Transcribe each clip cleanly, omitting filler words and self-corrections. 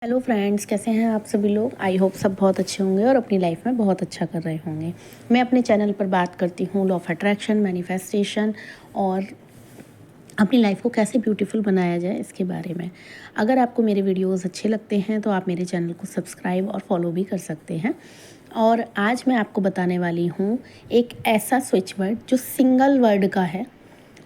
Hello friends, कैसे हैं आप सभी लोग। आई होप सब बहुत अच्छे होंगे और अपनी लाइफ में बहुत अच्छा कर रहे होंगे। मैं अपने चैनल पर बात करती हूँ लॉ ऑफ अट्रैक्शन, मैनिफेस्टेशन और अपनी लाइफ को कैसे ब्यूटीफुल बनाया जाए इसके बारे में। अगर आपको मेरे वीडियोस अच्छे लगते हैं तो आप मेरे चैनल को सब्सक्राइब और फॉलो भी कर सकते हैं। और आज मैं आपको बताने वाली हूँ एक ऐसा स्विच वर्ड जो सिंगल वर्ड का है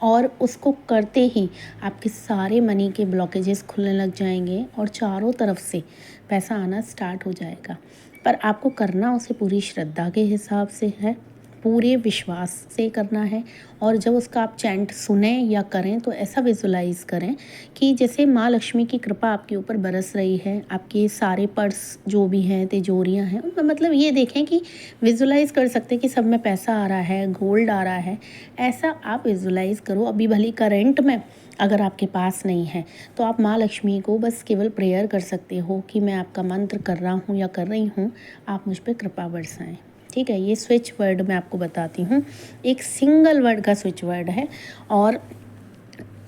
और उसको करते ही आपके सारे मनी के ब्लॉकेजेस खुलने लग जाएंगे और चारों तरफ से पैसा आना स्टार्ट हो जाएगा। पर आपको करना उसे पूरी श्रद्धा के हिसाब से है, पूरे विश्वास से करना है। और जब उसका आप चैंट सुने या करें तो ऐसा विजुलाइज करें कि जैसे माँ लक्ष्मी की कृपा आपके ऊपर बरस रही है। आपके सारे पर्स जो भी हैं, तिजोरियाँ हैं, उनमें मतलब ये देखें कि विजुलाइज कर सकते हैं कि सब में पैसा आ रहा है, गोल्ड आ रहा है। ऐसा आप विजुलाइज करो। अभी भले करंट में अगर आपके पास नहीं है तो आप माँ लक्ष्मी को बस केवल प्रेयर कर सकते हो कि मैं आपका मंत्र कर रहा हूँ या कर रही हूँ, आप मुझ पर कृपा बरसाएं। ठीक है, ये स्विच वर्ड मैं आपको बताती हूँ। एक सिंगल वर्ड का स्विच वर्ड है और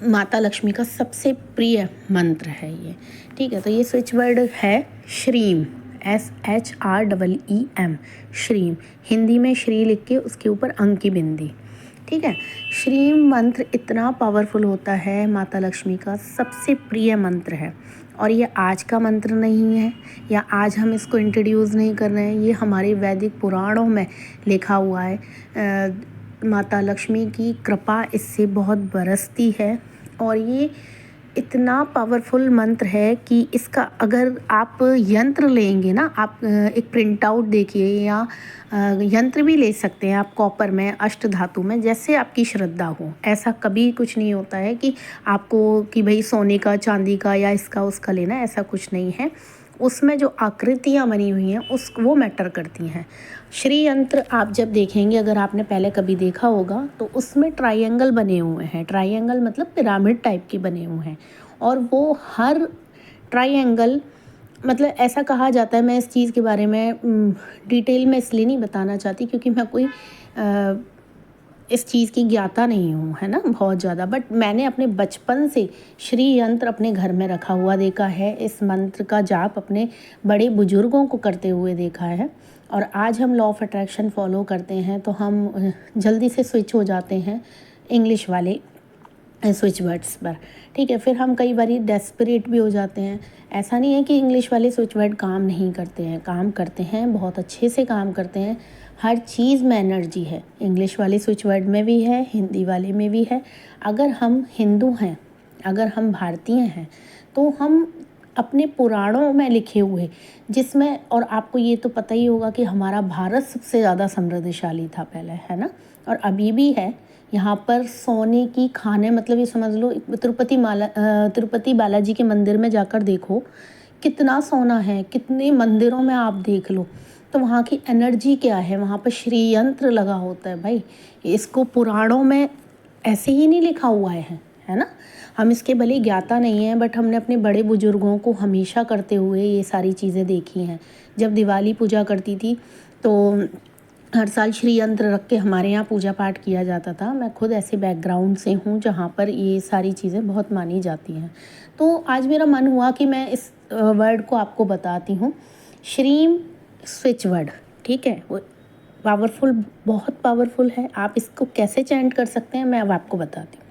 माता लक्ष्मी का सबसे प्रिय मंत्र है ये। ठीक है, तो ये स्विच वर्ड है श्रीम, SHREEM, श्रीम। हिंदी में श्री लिख के उसके ऊपर अंक की बिंदी। ठीक है, श्रीम मंत्र इतना पावरफुल होता है, माता लक्ष्मी का सबसे प्रिय मंत्र है। और ये आज का मंत्र नहीं है या आज हम इसको इंट्रोड्यूस नहीं कर रहे हैं, ये हमारे वैदिक पुराणों में लिखा हुआ है। माता लक्ष्मी की कृपा इससे बहुत बरसती है और ये इतना पावरफुल मंत्र है कि इसका अगर आप यंत्र लेंगे ना, आप एक प्रिंट आउट देखिए या यंत्र भी ले सकते हैं आप कॉपर में, अष्ट धातु में, जैसे आपकी श्रद्धा हो। ऐसा कभी कुछ नहीं होता है कि आपको कि भाई सोने का, चांदी का या इसका उसका लेना, ऐसा कुछ नहीं है। उसमें जो आकृतियाँ बनी हुई हैं वो मैटर करती हैं। श्री यंत्र आप जब देखेंगे, अगर आपने पहले कभी देखा होगा तो उसमें ट्रायंगल बने हुए हैं। ट्रायंगल मतलब पिरामिड टाइप के बने हुए हैं और वो हर ट्रायंगल मतलब ऐसा कहा जाता है। मैं इस चीज़ के बारे में डिटेल में इसलिए नहीं बताना चाहती क्योंकि मैं कोई इस चीज़ की ज्ञाता नहीं हूँ, है ना, बहुत ज़्यादा। बट मैंने अपने बचपन से श्री यंत्र अपने घर में रखा हुआ देखा है। इस मंत्र का जाप अपने बड़े बुजुर्गों को करते हुए देखा है। और आज हम लॉ ऑफ अट्रैक्शन फॉलो करते हैं तो हम जल्दी से स्विच हो जाते हैं इंग्लिश वाले स्विच वर्ड्स पर। ठीक है, फिर हम कई बार डेस्परेट भी हो जाते हैं। ऐसा नहीं है कि इंग्लिश वाले स्विच वर्ड काम नहीं करते हैं, काम करते हैं, बहुत अच्छे से काम करते हैं। हर चीज़ में एनर्जी है। इंग्लिश वाले स्विच वर्ड में भी है, हिंदी वाले में भी है। अगर हम हिंदू हैं, अगर हम भारतीय हैं तो हम अपने पुराणों में लिखे हुए जिसमें, और आपको ये तो पता ही होगा कि हमारा भारत सबसे ज़्यादा समृद्धशाली था पहले, है ना, और अभी भी है। यहाँ पर सोने की खानें, मतलब ये समझ लो तिरुपति बालाजी के मंदिर में जाकर देखो कितना सोना है, कितने मंदिरों में आप देख लो तो वहाँ की एनर्जी क्या है। वहाँ पर श्री यंत्र लगा होता है भाई। इसको पुराणों में ऐसे ही नहीं लिखा हुआ है ना। हम इसके भले ज्ञाता नहीं हैं बट हमने अपने बड़े बुजुर्गों को हमेशा करते हुए ये सारी चीज़ें देखी हैं। जब दिवाली पूजा करती थी तो हर साल श्री यंत्र रख के हमारे यहाँ पूजा पाठ किया जाता था। मैं खुद ऐसे बैकग्राउंड से हूँ जहाँ पर ये सारी चीज़ें बहुत मानी जाती हैं। तो आज मेरा मन हुआ कि मैं इस वर्ड को आपको बताती हूँ। श्रीम स्विच वर्ड, ठीक है, वो पावरफुल, बहुत पावरफुल है। आप इसको कैसे चैंट कर सकते हैं मैं अब आपको बताती हूँ।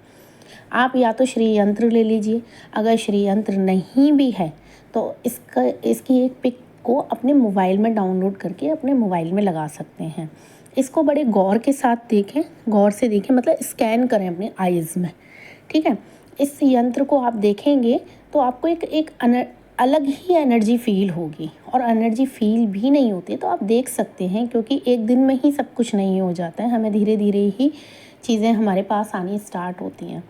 आप या तो श्री यंत्र ले लीजिए, अगर श्री यंत्र नहीं भी है तो इसकी एक पिक को अपने मोबाइल में डाउनलोड करके अपने मोबाइल में लगा सकते हैं। इसको बड़े गौर के साथ देखें, गौर से देखें, मतलब स्कैन करें अपने आइज़ में। ठीक है, इस यंत्र को आप देखेंगे तो आपको एक अलग ही एनर्जी फील होगी। और एनर्जी फील भी नहीं होती तो आप देख सकते हैं, क्योंकि एक दिन में ही सब कुछ नहीं हो जाता है, हमें धीरे धीरे ही चीज़ें हमारे पास आनी स्टार्ट होती हैं।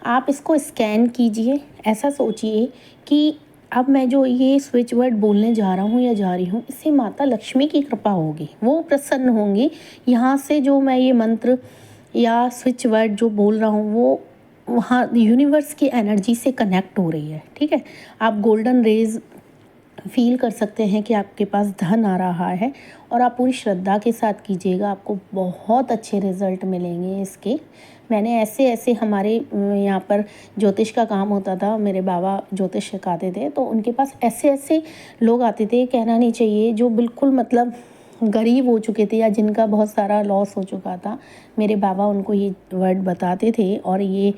आप इसको स्कैन कीजिए, ऐसा सोचिए कि अब मैं जो ये स्विच वर्ड बोलने जा रहा हूँ या जा रही हूँ, इससे माता लक्ष्मी की कृपा होगी, वो प्रसन्न होंगी। यहाँ से जो मैं ये मंत्र या स्विच वर्ड जो बोल रहा हूँ वो वहाँ यूनिवर्स की एनर्जी से कनेक्ट हो रही है। ठीक है, आप गोल्डन रेज फील कर सकते हैं कि आपके पास धन आ रहा है, और आप पूरी श्रद्धा के साथ कीजिएगा, आपको बहुत अच्छे रिज़ल्ट मिलेंगे इसके। मैंने ऐसे हमारे यहाँ पर ज्योतिष का काम होता था, मेरे बाबा ज्योतिष सिखाते थे, तो उनके पास ऐसे लोग आते थे, कहना नहीं चाहिए, जो बिल्कुल मतलब गरीब हो चुके थे या जिनका बहुत सारा लॉस हो चुका था। मेरे बाबा उनको ये वर्ड बताते थे, और ये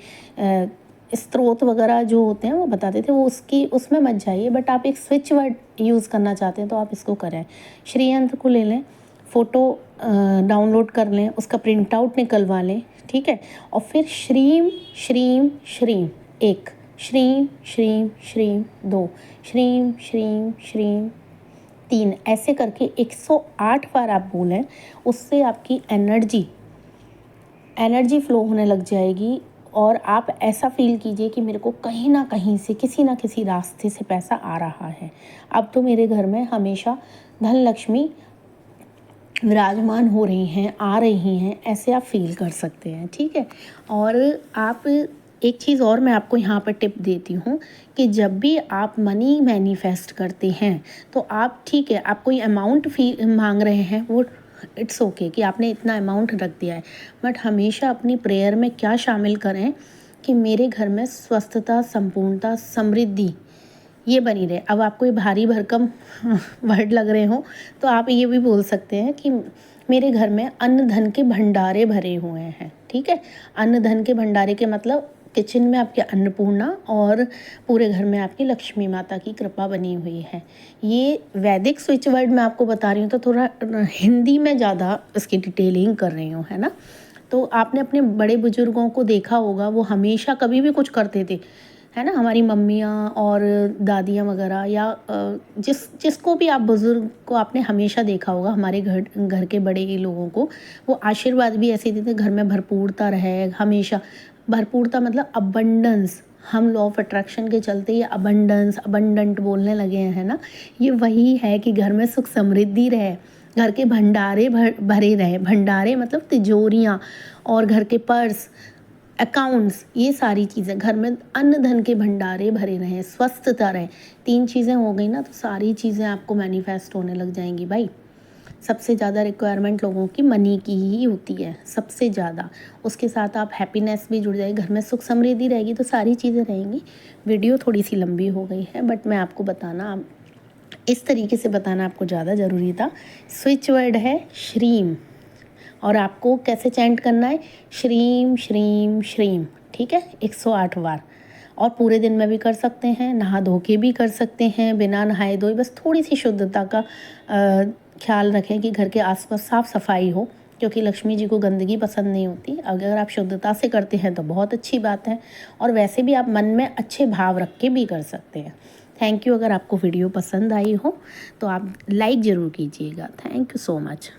स्रोत वगैरह जो होते हैं वो बताते थे, वो उसमें मत जाइए, बट आप एक स्विच वर्ड यूज़ करना चाहते हैं तो आप इसको करें। श्री यंत्र को ले लें, फ़ोटो डाउनलोड कर लें, उसका प्रिंट आउट निकलवा लें, ठीक है, और फिर श्रीम श्रीम श्रीम एक, श्रीम श्रीम श्रीम दो, श्रीम श्रीम श्रीम तीन, ऐसे करके 108 बार आप बोलें। उससे आपकी एनर्जी फ्लो होने लग जाएगी, और आप ऐसा फील कीजिए कि मेरे को कहीं ना कहीं से किसी ना किसी रास्ते से पैसा आ रहा है। अब तो मेरे घर में हमेशा धन लक्ष्मी विराजमान हो रही हैं, आ रही हैं, ऐसे आप फील कर सकते हैं, ठीक है। और आप एक चीज़ और मैं आपको यहाँ पर टिप देती हूँ कि जब भी आप मनी मैनिफेस्ट करते हैं तो आप, ठीक है, आप कोई अमाउंट मांग रहे हैं, वो इट्स ओके कि आपने इतना अमाउंट रख दिया है, बट हमेशा अपनी प्रेयर में क्या शामिल करें कि मेरे घर में स्वस्थता, संपूर्णता, समृद्धि ये बनी रहे। अब आपको ये भारी भरकम वर्ड लग रहे हो तो आप ये भी बोल सकते हैं कि मेरे घर में अन्न धन के भंडारे भरे हुए हैं, ठीक है। अन्न धन के भंडारे के मतलब किचन में आपकी अन्नपूर्णा और पूरे घर में आपकी लक्ष्मी माता की कृपा बनी हुई है। ये वैदिक स्विच वर्ड मैं आपको बता रही हूँ तो थोड़ा हिंदी में ज़्यादा इसकी डिटेलिंग कर रही हूँ, है ना। तो आपने अपने बड़े बुजुर्गों को देखा होगा, वो हमेशा कभी भी कुछ करते थे, है ना। हमारी मम्मियाँ और दादियाँ वगैरह, या जिसको भी आप बुज़ुर्ग को आपने हमेशा देखा होगा, हमारे घर के बड़े लोगों को वो आशीर्वाद भी ऐसे देते, घर में भरपूरता रहे हमेशा। भरपूरता मतलब अबंडेंस, हम लॉ ऑफ अट्रैक्शन के चलते ये अबंडेंट बोलने लगे हैं ना। ये वही है कि घर में सुख समृद्धि रहे, घर के भंडारे भरे रहे। भंडारे मतलब तिजोरियाँ और घर के पर्स, अकाउंट्स, ये सारी चीज़ें, घर में अन्न धन के भंडारे भरे रहें, स्वस्थता रहे। 3 चीज़ें हो गई ना, तो सारी चीज़ें आपको मैनिफेस्ट होने लग जाएंगी भाई। सबसे ज़्यादा रिक्वायरमेंट लोगों की मनी की ही होती है, सबसे ज़्यादा। उसके साथ आप हैप्पीनेस भी जुड़ जाएगी, घर में सुख समृद्धि रहेगी, तो सारी चीज़ें रहेंगी। वीडियो थोड़ी सी लंबी हो गई है, बट मैं आपको बताना, इस तरीके से बताना आपको ज़्यादा ज़रूरी था। स्विच वर्ड है श्रीम, और आपको कैसे चैंट करना है, श्रीम श्रीम श्रीम, ठीक है, 108 बार। और पूरे दिन में भी कर सकते हैं, नहा धो के भी कर सकते हैं, बिना नहाए धोए। बस थोड़ी सी शुद्धता का ख्याल रखें कि घर के आसपास साफ़ सफाई हो, क्योंकि लक्ष्मी जी को गंदगी पसंद नहीं होती। अगर आप शुद्धता से करते हैं तो बहुत अच्छी बात है, और वैसे भी आप मन में अच्छे भाव रख के भी कर सकते हैं। Thank you. अगर आपको वीडियो पसंद आई हो तो आप लाइक ज़रूर कीजिएगा। Thank you so much.